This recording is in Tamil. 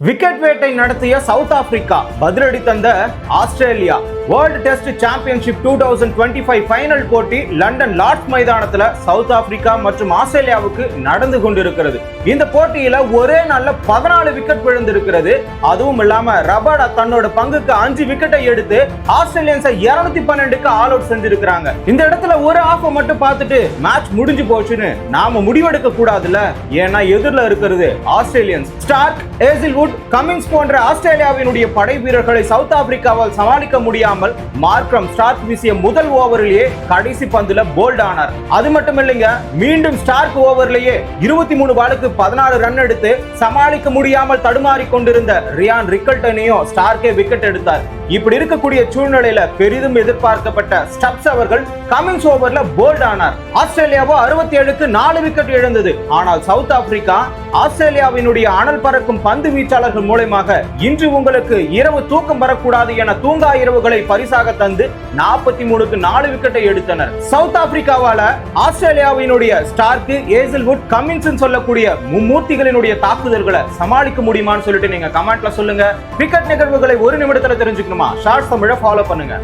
விக்கெட் வேட்டை நடத்திய சவுத் ஆப்பிரிக்கா பதிலடி தந்த Australia. World test championship 2025 final போட்டி லண்டன் லார்ட்ஸ் மைதானத்துல சவுத் ஆப்பிரிக்கா மற்றும் ஆஸ்திரேலியாவுக்கு நடந்து கொண்டிருக்கிறது. இந்த போட்டியில ஒரே நாள்ல 14 விக்கெட் விழுந்திருக்கிறது. அதுவும் இல்லாம ரபாடா தன்னோட பங்குக்கு 5 விக்கெட்டை எடுத்து ஆஸ்திரேலியன்ஸை 212க்கு ஆல் அவுட் செஞ்சிருக்காங்க. இந்த இடத்துல ஒரு ஆஃப் மட்டும் பார்த்துட்டு மேட்ச் முடிஞ்சு போச்சுன்னு நாம முடிவெடுக்க கூடாதுல்ல. ஏன்னா எதிரில் இருக்கிறது ஆஸ்திரேலியன்ஸ். ஸ்டார்க், ஏசில்வுட், கமின்ஸ் போன்ற ஆஸ்திரேலியாவினுடைய படை வீரர்களை சவுத் ஆப்பிரிக்காவால் சமாளிக்க முடியாமல் மார்க்ரம் ஸ்டார்க் வீசிய முதல் ஓவரிலேயே கடைசி பந்துல போல்ட் ஆனார். அது மட்டும் இல்லைங்க, மீண்டும் ஸ்டார்க் ஓவரிலேயே 23 பாலுக்கு 16 ரன் எடுத்து சமாளிக்க முடியாமல் தடுமாறி கொண்டிருந்த ரியான் ரிக்கல்டனையும் ஸ்டார்க்கே விக்கெட் எடுத்தார். இப்படி இருக்கக்கூடிய சூழ்நிலையில பெரிதும் எதிர்பார்க்கப்பட்ட ஸ்டப்ஸ் அவர்கள் கமின்ஸ் ஓவர்ல போல்ட் ஆனார். ஆஸ்திரேலியாவோ 67க்கு 4 விக்கெட் இழந்தது. ஆனால் சவுத் ஆப்பிரிக்கா ஆஸ்திரேலியாவினுடைய அனல் பறக்கும் பந்து வீச்சாளர்கள் மூலமாக இன்று உங்களுக்கு இரவு தூக்கம் வரக்கூடாது என தூங்கா இரவுகளை பரிசாக தந்து 43க்கு 4 விக்கெட்டை எடுத்தனர். சவுத் ஆப்பிரிக்காவால ஆஸ்திரேலியாவினுடைய ஸ்டார்க், ஏசில்வுட், கமின்ஸ் சொல்லக்கூடிய மும்மூர்த்திகளினுடைய தாக்குதல்களை சமாளிக்க முடியுமான்னு சொல்லிட்டு நீங்க கமெண்ட்ல சொல்லுங்க. கிரிக்கெட் நிகழ்வுகளை ஒரு நிமிடத்துல தெரிஞ்சுக்கணுமா? ஷார்ட்ஸ் தமிழை ஃபாலோ பண்ணுங்க.